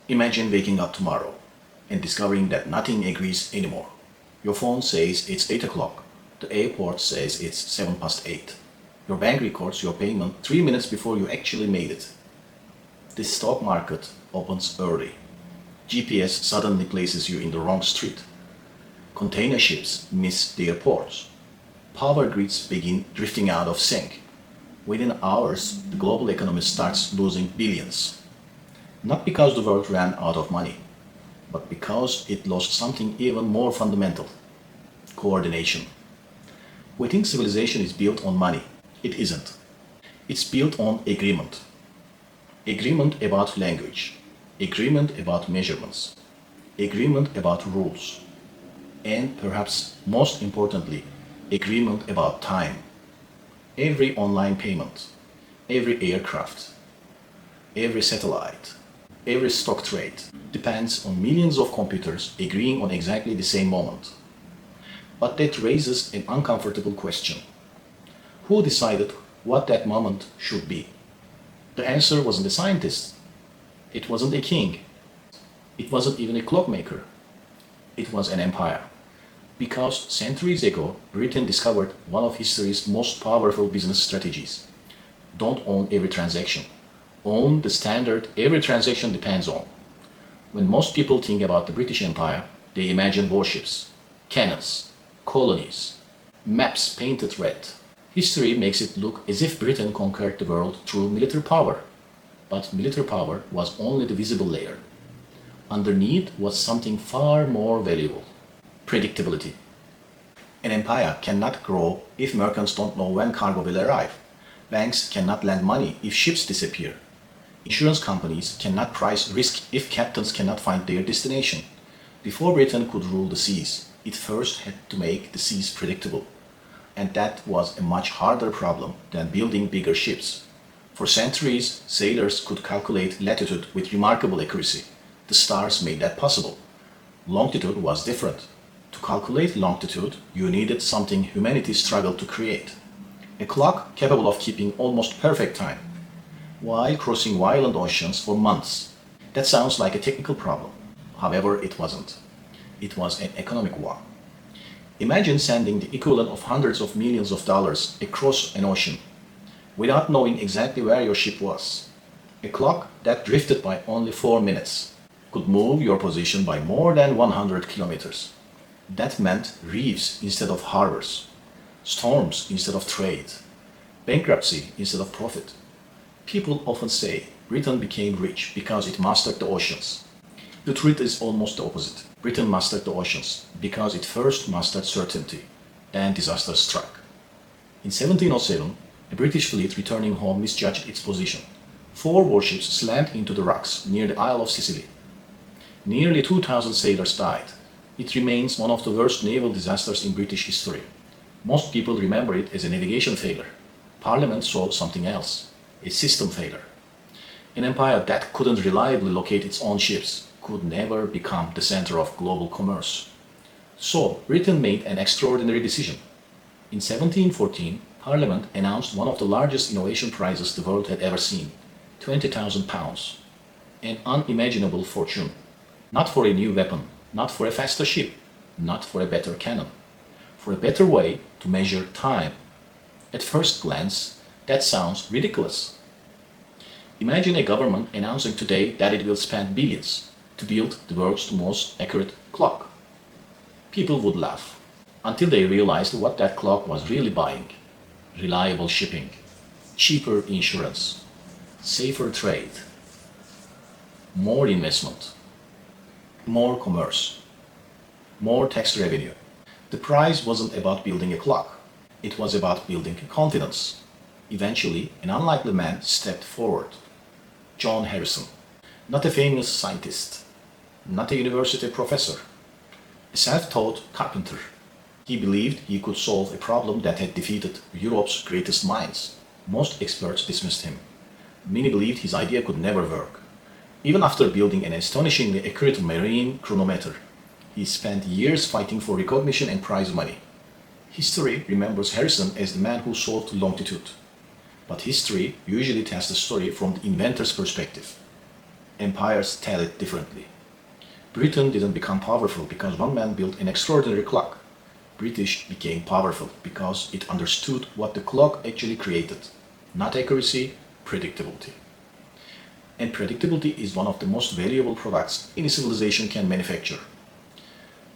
Imagine waking up tomorrow and discovering that nothing agrees anymore. Your phone says it's 8 o'clock. The airport says it's 7 past 8. Your bank records your payment 3 minutes before you actually made it. The stock market opens early. GPS suddenly places you in the wrong street. Container ships miss their ports. Power grids begin drifting out of sync. Within hours, the global economy starts losing billions. Not because the world ran out of money, but because it lost something even more fundamental: coordination. We think civilization is built on money. It isn't. It's built on agreement. Agreement about language. Agreement about measurements. Agreement about rules. And perhaps most importantly, agreement about time. Every online payment, every aircraft, every satellite, every stock trade depends on millions of computers agreeing on exactly the same moment. But that raises an uncomfortable question. Who decided what that moment should be? The answer wasn't a scientist. It wasn't a king. It wasn't even a clockmaker. It was an empire. Because centuries ago, Britain discovered one of history's most powerful business strategies. Don't own every transaction. Own the standard every transaction depends on. When most people think about the British Empire, they imagine warships, cannons, colonies, maps painted red. History makes it look as if Britain conquered the world through military power. But military power was only the visible layer. Underneath was something far more valuable: predictability. An empire cannot grow if merchants don't know when cargo will arrive. Banks cannot lend money if ships disappear. Insurance companies cannot price risk if captains cannot find their destination. Before Britain could rule the seas, it first had to make the seas predictable. And that was a much harder problem than building bigger ships. For centuries, sailors could calculate latitude with remarkable accuracy. The stars made that possible. Longitude was different. To calculate longitude, you needed something humanity struggled to create: a clock capable of keeping almost perfect time, while crossing violent oceans for months. That sounds like a technical problem. However, it wasn't. It was an economic one. Imagine sending the equivalent of hundreds of millions of dollars across an ocean without knowing exactly where your ship was. A clock that drifted by only 4 minutes could move your position by more than 100 kilometers. That meant reefs instead of harbors, storms instead of trade, bankruptcy instead of profit. People often say Britain became rich because it mastered the oceans. The truth is almost the opposite. Britain mastered the oceans because it first mastered certainty. Then disaster struck. In 1707, a British fleet returning home misjudged its position. 4 warships slammed into the rocks near the Isle of Sicily. Nearly 2,000 sailors died. It remains one of the worst naval disasters in British history. Most people remember it as a navigation failure. Parliament saw something else: a system failure. An empire that couldn't reliably locate its own ships could never become the center of global commerce. So, Britain made an extraordinary decision. In 1714, Parliament announced one of the largest innovation prizes the world had ever seen: £20,000. An unimaginable fortune. Not for a new weapon, not for a faster ship, not for a better cannon. For a better way to measure time. At first glance, that sounds ridiculous. Imagine a government announcing today that it will spend billions to build the world's most accurate clock. People would laugh, until they realized what that clock was really buying: reliable shipping, cheaper insurance, safer trade, more investment, more commerce, more tax revenue. The prize wasn't about building a clock. It was about building confidence. Eventually, an unlikely man stepped forward: John Harrison. Not a famous scientist, not a university professor, a self-taught carpenter. He believed he could solve a problem that had defeated Europe's greatest minds. Most experts dismissed him. Many believed his idea could never work. Even after building an astonishingly accurate marine chronometer, he spent years fighting for recognition and prize money. History remembers Harrison as the man who solved longitude. But history usually tells the story from the inventor's perspective. Empires tell it differently. Britain didn't become powerful because one man built an extraordinary clock. British became powerful because it understood what the clock actually created. Not accuracy, predictability. And predictability is one of the most valuable products any civilization can manufacture.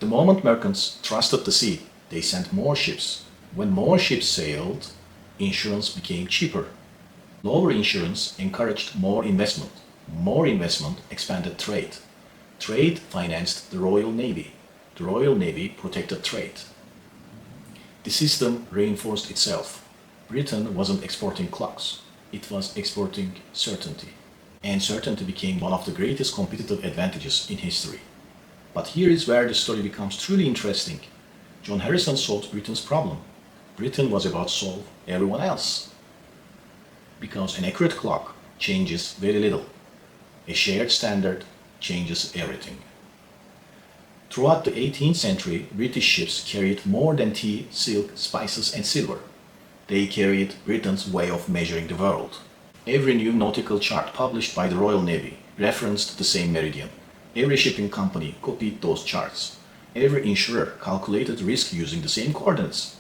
The moment merchants trusted the sea, they sent more ships. When more ships sailed, insurance became cheaper. Lower insurance encouraged more investment. More investment expanded trade. Trade financed the Royal Navy. The Royal Navy protected trade. The system reinforced itself. Britain wasn't exporting clocks. It was exporting certainty. And certainty became one of the greatest competitive advantages in history. But here is where the story becomes truly interesting. John Harrison solved Britain's problem. Britain was about to solve everyone else. Because an accurate clock changes very little. A shared standard changes everything. Throughout the 18th century, British ships carried more than tea, silk, spices, and silver. They carried Britain's way of measuring the world. Every new nautical chart published by the Royal Navy referenced the same meridian. Every shipping company copied those charts. Every insurer calculated risk using the same coordinates.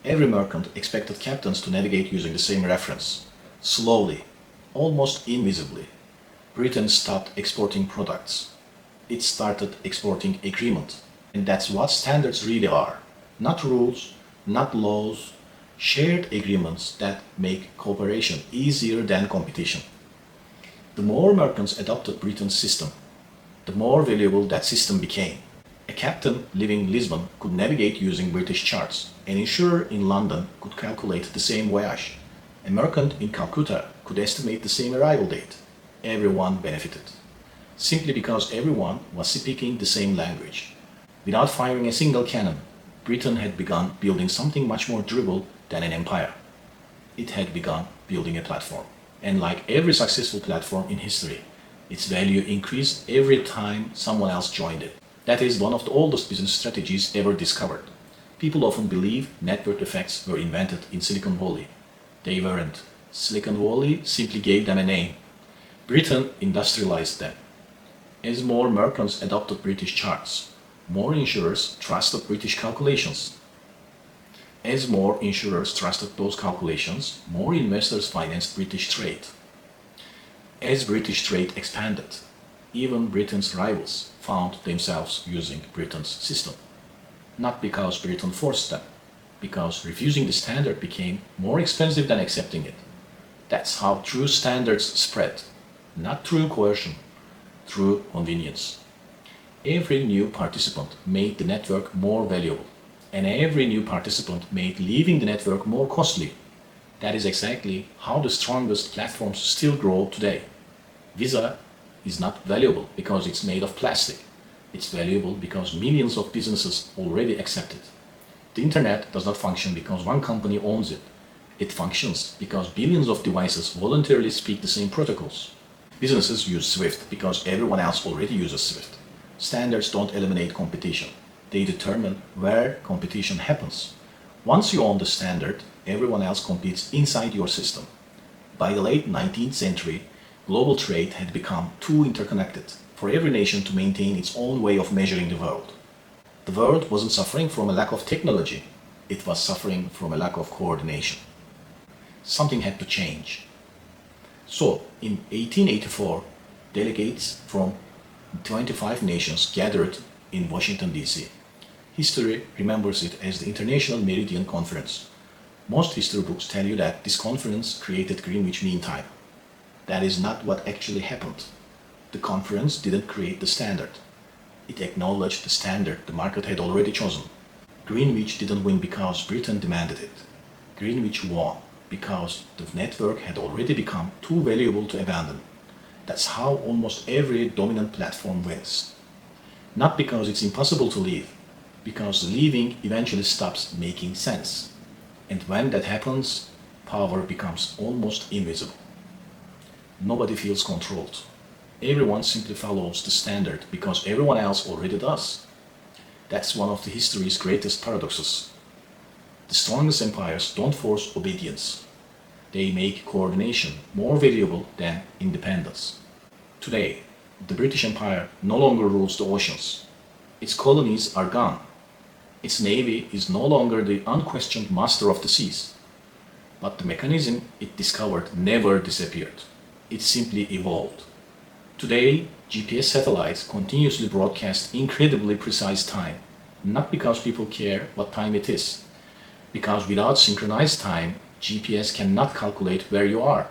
Every merchant expected captains to navigate using the same reference. Slowly, almost invisibly, Britain stopped exporting products. It started exporting agreement. And that's what standards really are. Not rules, not laws, shared agreements that make cooperation easier than competition. The more merchants adopted Britain's system, the more valuable that system became. A captain living in Lisbon could navigate using British charts. An insurer in London could calculate the same voyage. A merchant in Calcutta could estimate the same arrival date. Everyone benefited. Simply because everyone was speaking the same language. Without firing a single cannon, Britain had begun building something much more durable than an empire. It had begun building a platform. And like every successful platform in history, its value increased every time someone else joined it. That is one of the oldest business strategies ever discovered. People often believe network effects were invented in Silicon Valley. They weren't. Silicon Valley simply gave them a name. Britain industrialized them. As more merchants adopted British charts, more insurers trusted British calculations. As more insurers trusted those calculations, more investors financed British trade. As British trade expanded, even Britain's rivals found themselves using Britain's system. Not because Britain forced them, because refusing the standard became more expensive than accepting it. That's how true standards spread, not through coercion, through convenience. Every new participant made the network more valuable, and every new participant made leaving the network more costly. That is exactly how the strongest platforms still grow today. Visa is not valuable because it's made of plastic. It's valuable because millions of businesses already accept it. The internet does not function because one company owns it. It functions because billions of devices voluntarily speak the same protocols. Businesses use Swift because everyone else already uses Swift. Standards don't eliminate competition. They determine where competition happens. Once you own the standard, everyone else competes inside your system. By the late 19th century, global trade had become too interconnected for every nation to maintain its own way of measuring the world. The world wasn't suffering from a lack of technology, it was suffering from a lack of coordination. Something had to change. So, in 1884, delegates from 25 nations gathered in Washington, D.C. History remembers it as the International Meridian Conference. Most history books tell you that this conference created Greenwich Mean Time. That is not what actually happened. The conference didn't create the standard. It acknowledged the standard the market had already chosen. Greenwich didn't win because Britain demanded it. Greenwich won because the network had already become too valuable to abandon. That's how almost every dominant platform wins. Not because it's impossible to leave, because leaving eventually stops making sense. And when that happens, power becomes almost invisible. Nobody feels controlled. Everyone simply follows the standard because everyone else already does. That's one of the history's greatest paradoxes. The strongest empires don't force obedience. They make coordination more valuable than independence. Today, The British Empire no longer rules the oceans. Its colonies are gone. Its navy is no longer the unquestioned master of the seas. But the mechanism it discovered never disappeared. It simply evolved. Today, GPS satellites continuously broadcast incredibly precise time, not because people care what time it is, because without synchronized time, GPS cannot calculate where you are.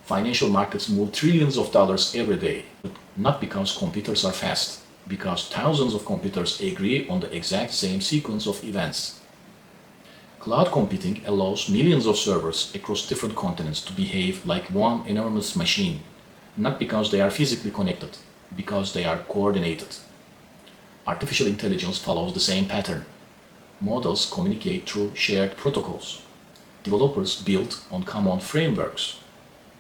Financial markets move trillions of dollars every day, but not because computers are fast, because thousands of computers agree on the exact same sequence of events. Cloud computing allows millions of servers across different continents to behave like one enormous machine, not because they are physically connected, because they are coordinated. Artificial intelligence follows the same pattern. Models communicate through shared protocols. Developers build on common frameworks.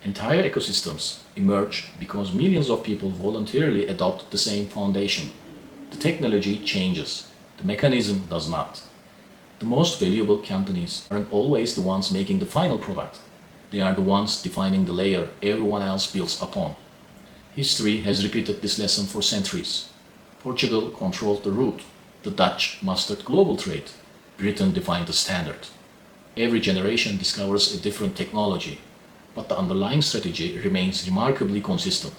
Entire ecosystems emerge because millions of people voluntarily adopt the same foundation. The technology changes, the mechanism does not. The most valuable companies aren't always the ones making the final product. They are the ones defining the layer everyone else builds upon. History has repeated this lesson for centuries. Portugal controlled the route. The Dutch mastered global trade. Britain defined the standard. Every generation discovers a different technology, but the underlying strategy remains remarkably consistent.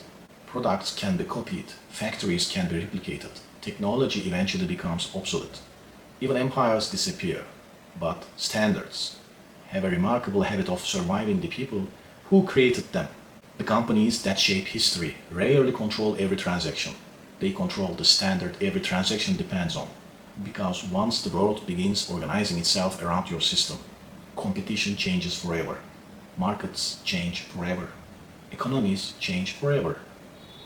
Products can be copied, factories can be replicated, technology eventually becomes obsolete. Even empires disappear, but standards have a remarkable habit of surviving the people who created them. The companies that shape history rarely control every transaction. They control the standard every transaction depends on. Because once the world begins organizing itself around your system, competition changes forever. Markets change forever. Economies change forever.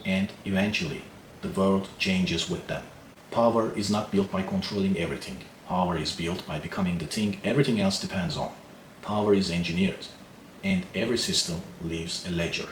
And eventually, the world changes with them. Power is not built by controlling everything. Power is built by becoming the thing everything else depends on. Power is engineered, and every system leaves a ledger.